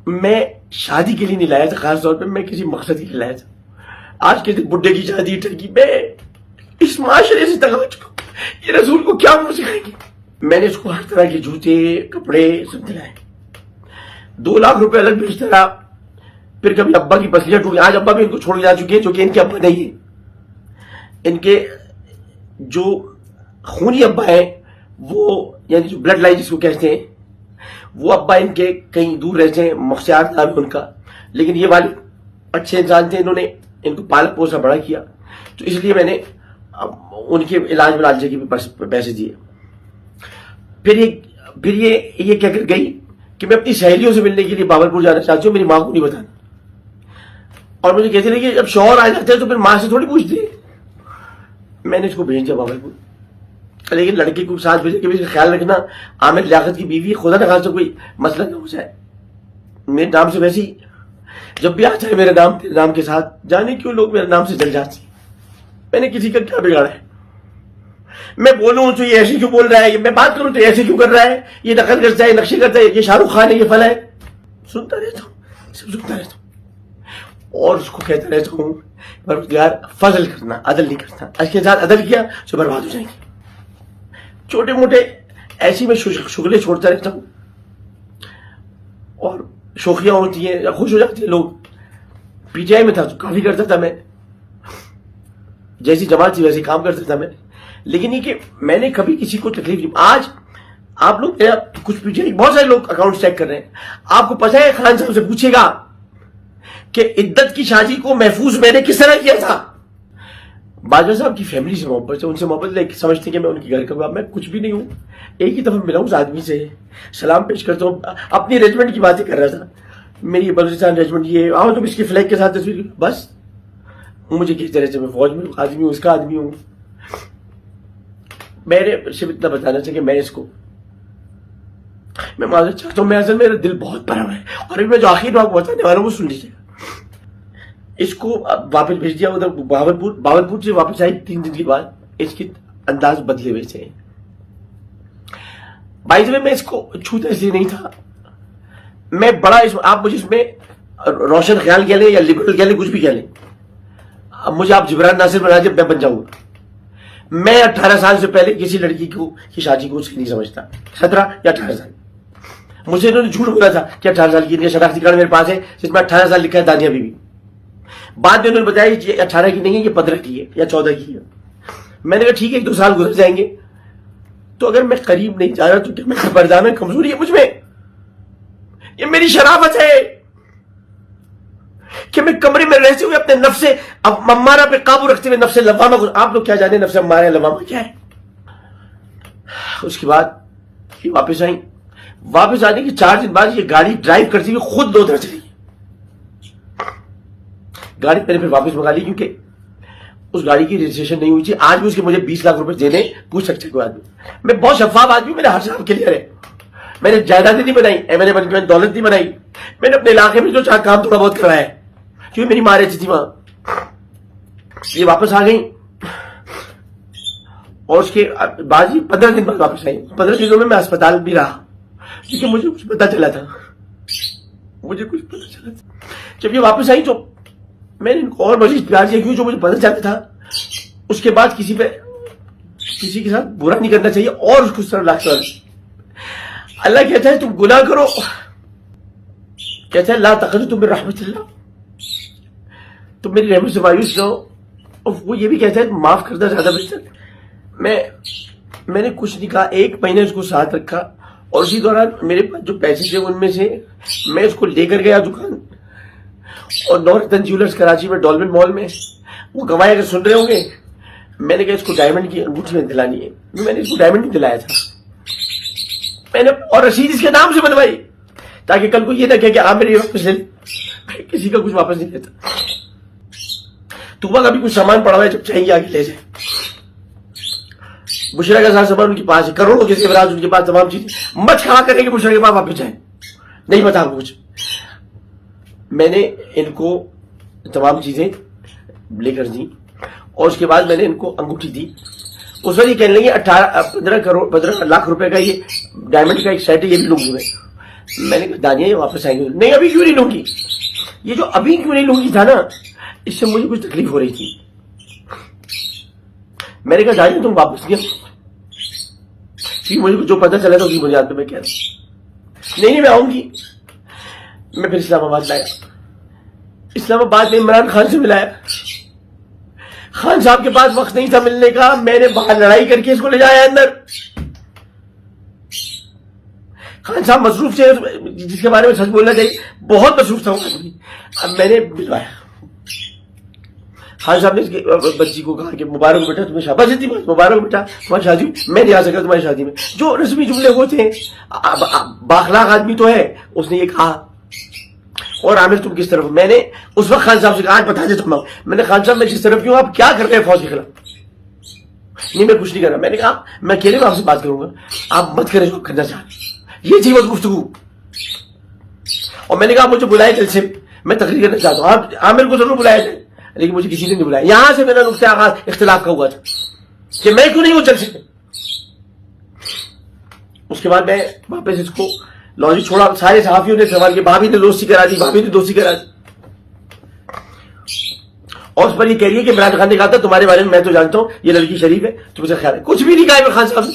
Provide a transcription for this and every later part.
میں شادی کے لیے نہیں لایا تھا، خاص طور پہ میں کسی مقصد کے لیے لایا تھا. آج کے دن بڈھے کی شادی ٹھگی، میں اس معاشرے سے تنگ ہو چکا ہوں. یہ رسول کو کیا منہ سکھائیں گے. میں نے اس کو ہر طرح کے جوتے کپڑے سب دلائے. 2 لاکھ روپے الگ بھیجتا رہا. پھر کبھی ابا کی پسلیاں ٹوٹی. آج ابا بھی ان کو چھوڑ کے جا چکے ہیں، جو کہ ان کے ابا نہیں ہیں. ان کے جو خونی ابا ہیں، وہ یعنی جو بلڈ لائن جس کو کہتے ہیں، وہ ابا ان کے کہیں دور رہتے ہیں. مختار نام ہے ان کا، لیکن یہ والد اچھے انسان تھے. انہوں نے ان کو پالا پوسا بڑا کیا، تو اس لیے میں نے ان کے علاج کے بھی پیسے دیے. پھر یہ کہہ کر گئی کہ میں اپنی سہیلیوں سے ملنے کے لیے باولپور جانا چاہتی ہوں، میری ماں کو نہیں بتانا. اور مجھے کہتے رہے کہ جب شوہر آ جاتے ہیں تو پھر ماں سے تھوڑی پوچھتے ہیں. میں نے اس کو بھیج دیا باولپور، لیکن لڑکے کو ساتھ بھیجے کہ اس کا خیال رکھنا عامر لیاقت کی بیوی، خدا نہ خاصا کوئی مسئلہ نہ ہو جائے. میرے نام سے ویسے ہی جب بھی آتا ہے میرا نام تیرے نام کے ساتھ، جانے کیوں لوگ میرے نام سے جل جاتے ہیں. میں نے کسی کا کیا بگاڑا ہے؟ میں بولوں تو یہ ایسے کیوں بول رہا ہے، میں بات کروں تو ایسے کیوں کر رہا ہے، یہ نقل کرتا ہے، نقشے کرتا ہے، یہ شاہ رخ خان ہے، یہ فلاں ہے. سنتا رہتا ہوں، سب سنتا رہتا ہوں. اور اس کو کہتا رہتا ہوں پروردگار فضل کرنا، عدل نہیں کرتا. اس کے ساتھ عدل کیا تو برباد ہو جائیں گے. چھوٹے موٹے ایسی میں شغلیں چھوڑتا رہتا ہوں، اور شوخیاں ہوتی ہیں یا خوش ہو جاتے ہیں لوگ. پی ٹی آئی میں تھا تو کافی کرتا تھا، میں جیسی جماعت تھی ویسے کام کرتا تھا میں. لیکن یہ کہ میں نے کبھی کسی کو تکلیف نہیں. آج آپ لوگ کچھ پی ٹی آئی بہت سارے لوگ اکاؤنٹ چیک کر رہے ہیں. آپ کو پتہ ہے خان صاحب سے پوچھے گا کہ عدت کی شادی کو محفوظ میں نے کس طرح کیا تھا. باجوہ صاحب کی فیملی سے محبت ہے، ان سے محبت سمجھتے کہ میں ان کے گھر کا، میں کچھ بھی نہیں ہوں. ایک ہی دفعہ ملا ہوں اس آدمی سے، سلام پیش کرتا ہوں. اپنی ریجمنٹ کی باتیں کر رہا تھا، میری بلوچستان ریجمنٹ یہ آؤ تم اس کی فلیگ کے ساتھ تصویر. بس مجھے کس طرح سے میں فوج میں آدمی ہوں، اس کا آدمی ہوں. میں نے صرف اتنا بتانا چاہیے کہ میں اس کو میں معذرت چاہتا ہوں. میں اصل میرا دل بہت بھرا ہے، اور میں جو آخر آپ کو بتانے والا ہوں وہ سن لیجیے. اس کو واپس بھیج دیا ادھر باولپور سے. واپس آئی 3 دن کے بعد. اس کے انداز بدلے ہوئے تھے. بائی میں اس کو چھوتا اس لیے نہیں تھا. میں بڑا آپ مجھے اس میں روشن خیال کہہ لیں یا لبرل کہہ لیں، کچھ بھی کہہ لیں. اب مجھے آپ جبران ناصر بنا دیں، میں بن جاؤں گا. میں 18 سال سے پہلے کسی لڑکی کی شادی کو نہیں سمجھتا. 17 یا 18 سال. مجھے انہوں نے جھوٹ بولا تھا کہ 18 سال کی شناختی کارڈ میرے پاس ہے جس میں 18 سال لکھا ہے دانیہ بی بی. بعد میں انہوں نے بتایا کہ 18 کی نہیں ہے، یہ 15 کی ہے یا 14 کی ہے. میں نے کہا ٹھیک ہے، 1-2 سال گزر جائیں گے. تو اگر میں قریب نہیں جا رہا تو کیا میں خبردار کمزوری ہے مجھ میں؟ یہ میری شرافت ہے کہ میں کمرے میں رہتے ہوئے اپنے نفس امارہ پہ قابو رکھتے ہوئے نفس لوامہ کو، آپ لوگ کیا جانے نفس امارہ لوامہ کیا ہے. اس کے بعد یہ واپس آنے کے 4 دن بعد یہ گاڑی ڈرائیو کرتی ہوئی خود لودھا چلی. گاڑی میں نے پھر واپس منگا لی کیونکہ اس گاڑی کی رجسٹریشن نہیں ہوئی تھی. آج بھی اس کے مجھے 20 لاکھ روپے دینے پوچھ سکتے کوئی آدمی. میں بہت شفاف آدمی ہوں، میرے ہر صاحب کلیئر ہے. میں نے جائیدادیں نہیں بنائی، میں نے دولت نہیں بنائی. میں نے اپنے علاقے میں جو چاہ کام تھوڑا بہت کرایا ہے کیونکہ میری ماں رہتی تھی وہاں. یہ واپس آ گئی اور اس کے بعد 15 دن بعد واپس آئی. 15 دنوں میں اسپتال بھی رہا کیونکہ مجھے کچھ پتا چلا تھا. جب یہ واپس آئی تو میں نے ان کو اور مزید پیار کیا کیوں جو مجھے پتا چلتا تھا. اس کے بعد کسی کے ساتھ برا نہیں کرنا چاہیے اور اس کو اس طرح لاکھ. اللہ کہتا ہے تم گناہ کرو، کہتا ہے لا تقنطوا من رحمت اللہ، تم میری رحمت سے مایوس نہ ہو. اور وہ یہ بھی کہتا ہے معاف کرنا زیادہ بہتر. میں نے کچھ نہیں کہا. 1 مہینے اس کو ساتھ رکھا اور اسی دوران میرے پاس جو پیسے تھے ان میں سے میں اس کو لے کر گیا دکان. اور نورتن جیولرز کراچی میں ڈولمن مال میں، وہ گواہ اگر سن رہے ہوں گے، میں نے کہا اس کو ڈائمنڈ کی انگوٹھی میں دلانی ہے. میں نے اس کو ڈائمنڈ نہیں دلایا تھا، میں نے اور رسید اس کے نام سے بنوائی تاکہ کل کو یہ نہ کہے کہ آپ میری واپس لے لیں. میں کسی کا کچھ واپس نہیں لیتا. تمہارا کبھی کچھ سامان پڑا ہوا ہے، جب چاہیے آگے لے جائیں. بشرا کا سارا سامان ان کے پاس ہے، کروڑوں کے زیورات ان کے پاس، تمام چیزیں. مت کھا کریں کہ بشرا کے پاس واپس جائیں. نہیں پتا کچھ. میں نے ان کو تمام چیزیں لے کر دی اور اس کے بعد میں نے ان کو انگوٹھی دی. اس وقت یہ کہنے لگے 15 لاکھ روپے کا یہ ڈائمنڈ کا ایک سیٹ ہے، یہ بھی لوں گے. میں نے کہا دانیہ یہ واپس آئیں گے؟ نہیں ابھی کیوں نہیں لوں گی. یہ جو ابھی کیوں نہیں لوں گی تھا نا, اس سے مجھے کچھ تکلیف ہو رہی تھی. میں نے کہا دانیہ تم واپس نہیں, مجھے جو پتہ چلا تھا اسی بنیاد پہ میں کہہ رہا ہوں. نہیں میں آؤں گی. میں پھر اسلام آباد لایا. اسلام آباد میں عمران خان سے ملایا. خان صاحب کے پاس وقت نہیں تھا ملنے کا, میں نے باہر لڑائی کر کے اس کو لے جایا اندر. خان صاحب مصروف تھے, جس کے بارے میں سچ بولنا چاہیے, بہت مصروف تھا. اب میں نے بلوایا. خان صاحب نے اس کی بچی کو کہا کہ مبارک بیٹا تمہیں شاباش دیتی, مبارک بیٹا تمہاری شادی, میں نہیں آ سکا تمہاری شادی میں. جو رسمی جملے ہوتے ہیں, باخلاق آدمی تو ہے, اس نے یہ کہا. اور عامر تم کس طرف؟ میں نے اس وقت خان صاحب سے کہا, آج بتا دیتا ہوں, میں نے خان صاحب میں کس طرف کیوں, آپ کیا کر رہے ہیں فوج کے خلاف؟ نہیں میں کچھ نہیں کر رہا. میں نے کہا میں اکیلے میں آپ سے بات کروں گا, آپ مت کریں جو کرنا چاہتے. یہ تھی بس گفتگو. اور میں نے کہا مجھے بلائے جلسے, میں تقریر کرنا چاہتا ہوں. آپ عامر کو ضرور بلایا تھے, لیکن مجھے کسی نے نہیں بلایا. یہاں سے میرا نقطۂ آغاز اختلاف کا ہوا تھا کہ میں کیوں نہیں ہوں جلسے میں. اس کے بعد میں واپس اس کو لاجک چھوڑا. سارے صحافیوں نے سوال کیا, بھابھی نے دوستی کرا دی, بھابھی نے دوستی کرا دی. اور اس پر یہ کہہ رہی ہے کہ عمران خان نے کہا تھا تمہارے بارے میں, میں تو جانتا ہوں یہ لڑکی شریف ہے, تم سے خیال ہے. کچھ بھی نہیں کہا عمران خان صاحب نے.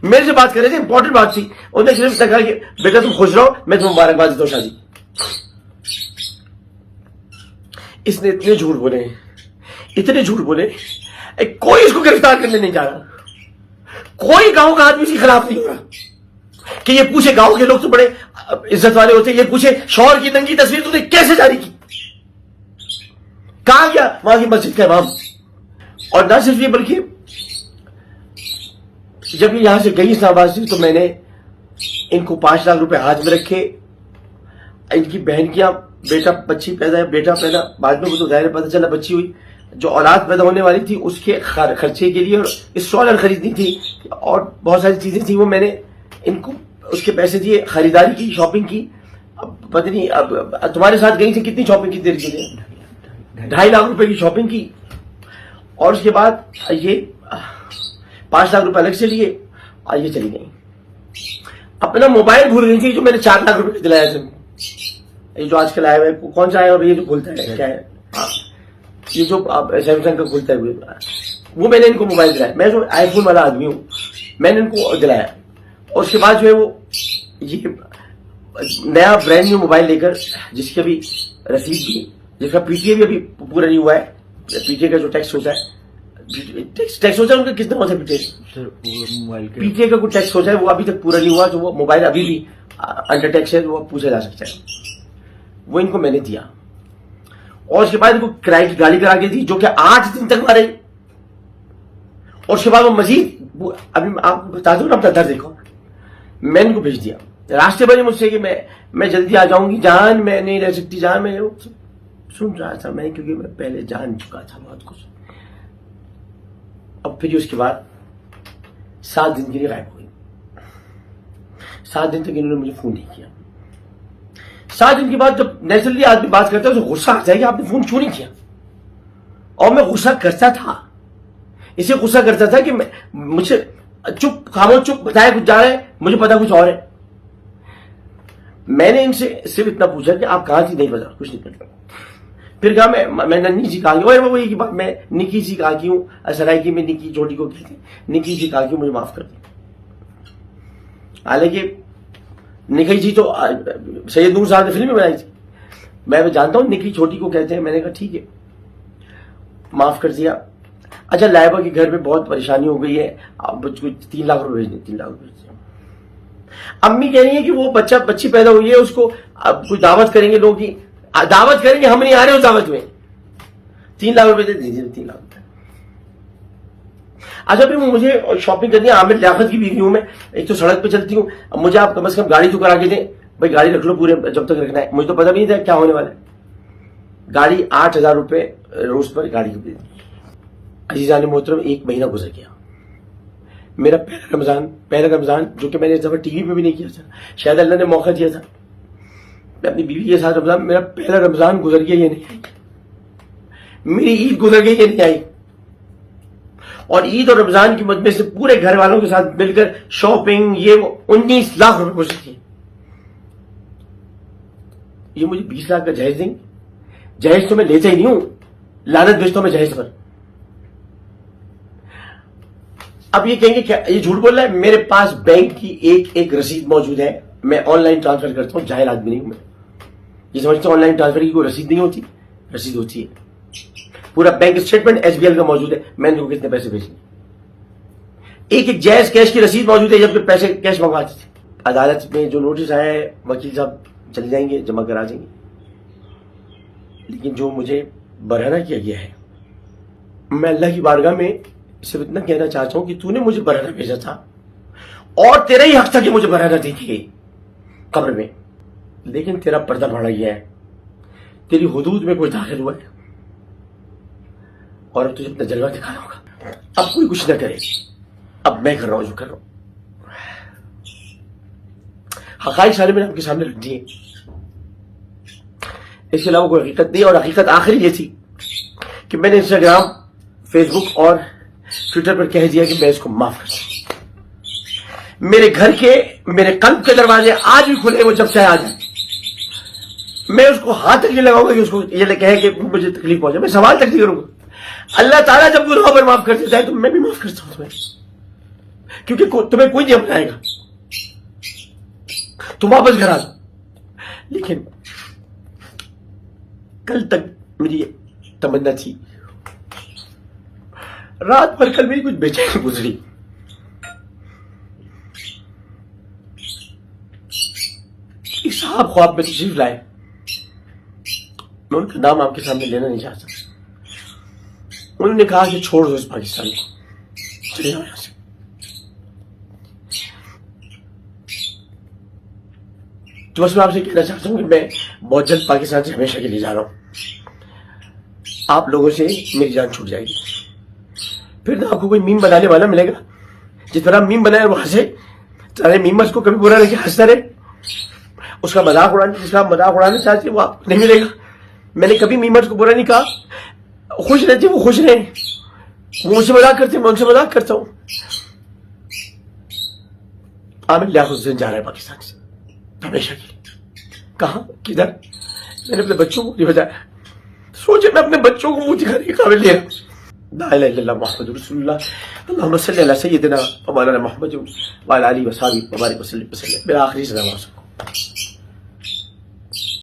میرے سے بات کر رہے تھے, امپورٹنٹ بات تھی. انہوں نے صرف کہا کہ بیٹا تم خوش رہو, میں تمہیں مبارکباد دیتا ہوں شادی. اس نے اتنے جھوٹ بولے, اتنے جھوٹ بولے, کوئی اس کو گرفتار کرنے نہیں جا رہا. کوئی گاؤں کا آدمی اس کے خلاف نہیں ہو رہا کہ یہ پوچھے, گاؤں کے لوگ تو بڑے عزت والے ہوتے ہیں, یہ پوچھے شوہر کی ننگی تصویر تو نے کیسے جاری کی, کہاں گیا وہاں کی مسجد کا امام. اور نہ صرف یہ بلکہ جب یہ یہاں سے گئی اسلام آباد سے, تو میں نے ان کو 5 لاکھ روپے ہاتھ میں رکھے. ان کی بہن کی بیٹا بچی پیدا ہے, بیٹا پیدا بعد میں, وہ تو ظاہر پتہ چلا بچی ہوئی, جو اولاد پیدا ہونے والی تھی اس کے خرچے کے لیے, اور اسٹالر خریدنی تھی, اور بہت ساری چیزیں تھیں, وہ میں نے ان کو اس کے پیسے دیے. خریداری کی, شاپنگ کی. پتہ نہیں اب تمہارے ساتھ گئی تھی, کتنی شاپنگ کی دیر کے لیے, 2.5 لاکھ روپے کی شاپنگ کی. اور اس کے بعد یہ 5 لاکھ روپے الگ سے لیے, اور یہ چلی گئی. اپنا موبائل بھول گئی تھی جو میں نے 4 لاکھ روپے دلایا تھا. یہ جو آج کل آیا ہے, کون سا آیا ہے, یہ جو کھلتا ہے کیا ہے, یہ جو سیمسنگ کا کھلتا ہے, وہ میں نے ان کو موبائل دلایا. میں جو آئی فون والا آدمی ہوں, میں نے ان کو دلایا. اور اس کے بعد جو ہے وہ یہ نیا برانڈ نیو موبائل لے کر, جس کی ابھی رسید بھی, جس کا پی ٹی اے بھی ابھی پورا نہیں ہوا ہے. پی ٹی اے کا جو ٹیکس ہوتا ہے, ٹیکس ہوتا ہے ان کا کتنا ہوتا ہے پی ٹی اے کا کوئی ٹیکس ہوتا ہے, وہ ابھی تک پورا نہیں ہوا. تو وہ موبائل ابھی بھی انڈر ٹیکس ہے, وہ پوچھا جا سکتا ہے. وہ ان کو میں نے دیا. اور اس کے بعد ان کو کرائے کی گاڑی کرا کے دی, جو کہ 8 دن تک مارے. اور اس کے بعد وہ مزید, ابھی آپ کو بتا دوں نا, اپنا درد دیکھو. میں ان کو بھیج دیا. راستے بھر مجھ سے کہ میں جلدی آ جاؤں گی جان, میں نہیں رہ سکتی جان. میں سن رہا تھا میں, کیونکہ میں پہلے جان چکا تھا بہت کچھ. اب پھر اس کے بعد 7 دن کے لیے غائب ہوئی. 7 دن تک انہوں نے مجھے فون نہیں کیا. 7 دن کے بعد جب نیچرلی آدمی بات کرتا ہے تو غصہ آتا ہے کہ آپ نے فون کیوں نہیں کیا. اور میں غصہ کرتا تھا, اسے غصہ کرتا تھا کہ مجھ سے چپ خاموش, چپ بتایا کچھ جا رہا ہے, مجھے پتا کچھ اور ہے. میں نے ان سے صرف اتنا پوچھا کہ آپ کہاں تھی, نہیں پتا, کچھ نہیں پتا. پھر کہا میں ننھی سی کہا کی, وہی کی بات, میں نکی سی کہا کی ہوں, سرائکی میں نکی چھوٹی کو کہتے ہیں, نکی سی کہا کی ہوں, مجھے معاف کر دیں. حالانکہ نکی جی تو سید نور صاحب نے فلم میں بنائی تھی, میں جانتا ہوں نکی چھوٹی کو کہتے ہیں. میں نے کہا ٹھیک ہے, معاف کر دیا. اچھا لائبہ کے گھر میں بہت پریشانی ہو گئی ہے, اب 3 لاکھ روپے بھیج دیں, 3 لاکھ روپے. امی کہہ رہی ہیں کہ وہ بچی پیدا ہوئی ہے, اس کو اب کوئی دعوت کریں گے, لوگ کی دعوت کریں گے, ہم نہیں آ رہے اس دعوت میں. 3 لاکھ روپے دے دیجیے, 3 لاکھ روپے. اچھا پھر مجھے شاپنگ کرنی ہے, عامر لیاقت کی بیوی ہوں میں, ایک تو سڑک پہ چلتی ہوں, اب مجھے آپ کم از کم گاڑی تو کرا کے دیں. بھائی گاڑی رکھ لو پورے جب تک رکھنا ہے, مجھے تو پتا بھی نہیں تھا کیا ہونے والا ہے. گاڑی 8,000 روپے روز پر گاڑی کی. عزیزان محترم, 1 مہینہ گزر گیا. میرا پہلا رمضان جو کہ میں نے اس دفعہ ٹی وی پہ بھی نہیں کیا تھا, شاید اللہ نے موقع دیا تھا, میں اپنی بیوی کے ساتھ رمضان, میرا پہلا رمضان گزر گیا, یہ نہیں آئی. میری عید گزر گئی, یہ نہیں آئی. اور عید اور رمضان کی مجمع سے پورے گھر والوں کے ساتھ مل کر شاپنگ, یہ 19 لاکھ روپے گزر گئے. یہ مجھے 20 لاکھ کا جہیز دیں گے. جہیز تو میں لیتا ہی نہیں ہوں, لعنت بھیجتا ہوں میں جہیز پر. اب یہ کہیں گے کیا یہ جھوٹ بول رہا ہے؟ میرے پاس بینک کی ایک رسید موجود ہے, میں آن لائن ٹرانسفر کرتا ہوں, جاہل آدمی نہیں ہوں میں. یہ سمجھتے ہوں آن لائن ٹرانسفر کی کوئی رسید نہیں ہوتی, رسید ہوتی ہے. پورا bank statement S B L کا موجود ہے, میں نے کتنے پیسے بھیجے. ایک جائز کیش کی رسید موجود ہے جب پیسے کیش منگواتے تھے. عدالت میں جو نوٹس آیا ہے وکیل صاحب چلے جائیں گے, جمع کرا جائیں گے. لیکن جو مجھے برہنہ کیا گیا ہے, میں اللہ کی بارگاہ میں صرف اتنا کہنا چاہتا ہوں کہ تو نے مجھے برہنہ بھیجا تھا اور تیرا ہی حق تھا کہ مجھے برہنہ دیکھی گئی قبر میں, لیکن تیرا پردہ پھاڑا گیا ہے, تیری حدود میں کوئی داخل ہوا ہے اور اب تجھے اپنا جلوہ دکھانا ہوگا. اب کوئی کچھ نہ کرے, اب میں کر رہا ہوں جو کر رہا ہوں. حقائق سارے میں نے آپ کے سامنے رکھ دیے, اس کے علاوہ کوئی حقیقت نہیں. اور حقیقت آخری یہ تھی کہ میں نے انسٹاگرام, فیس بک اور ٹویٹر پر کہہ دیا کہ میں اس کو معاف کرتا ہوں. میرے گھر کے, میرے قلب کے دروازے آج بھی کھلے, وہ جب چاہے آ جائے. میں اس کو ہاتھ تک نہیں لگاؤں گا کہ اس کو یہ کہے کہ مجھے تکلیف پہنچے. میں سوال تک نہیں کروں گا. اللہ تعالیٰ جب گناہوں پر معاف کر دیتا ہے تو میں بھی معاف کرتا ہوں تمہیں, کیونکہ تمہیں کوئی نہیں اپنائے گا, تم واپس گھر آ جاؤ. لیکن کل تک میری تمنا تھی, رات بھر کل میری کچھ بے چینی گزری. ایک صاحب خواب میں تشریف لائے, میں ان کا نام آپ کے سامنے لینا نہیں چاہتا. انہوں نے کہا کہ چھوڑ دو اس پاکستان کو, چلے جاؤ یہاں سے. تو بس میں آپ سے کہنا چاہتا ہوں کہ میں بہت جلد پاکستان سے ہمیشہ کے لیے جا رہا ہوں. آپ لوگوں سے میری جان چھوٹ جائے گی. پھر نہ آپ کو کوئی میم بنانے والا ملے گا. جس طرح میم بنائے وہ ہنسے, سارے میمرز کو کبھی برا لگے ہنستا رہے. اس کا مذاق اڑانے, جس کا مذاق اڑانا چاہتے وہ آپ نہیں ملے گا. میں نے کبھی میمرز کو برا نہیں کہا. خوش رہتے وہ خوش رہیں, وہ مجھ سے مذاق کرتے میں ان سے مذاق کرتا ہوں. عامر لیاقت حسین جا رہا ہے پاکستان سے ہمیشہ کے لیے. کہاں, کدھر؟ میں نے اپنے بچوں کو نہیں بتایا. سوچے میں اپنے بچوں کو منہ دکھانے کے قابل نہیں رہا. لا الہ الا اللہ محمد رسول اللہ. اللہم صلی علی سیدنا و مولانا محمد وعلی آلہ وصحبہ وبارک وسلم. میرا آخری سلام آپ سب کو.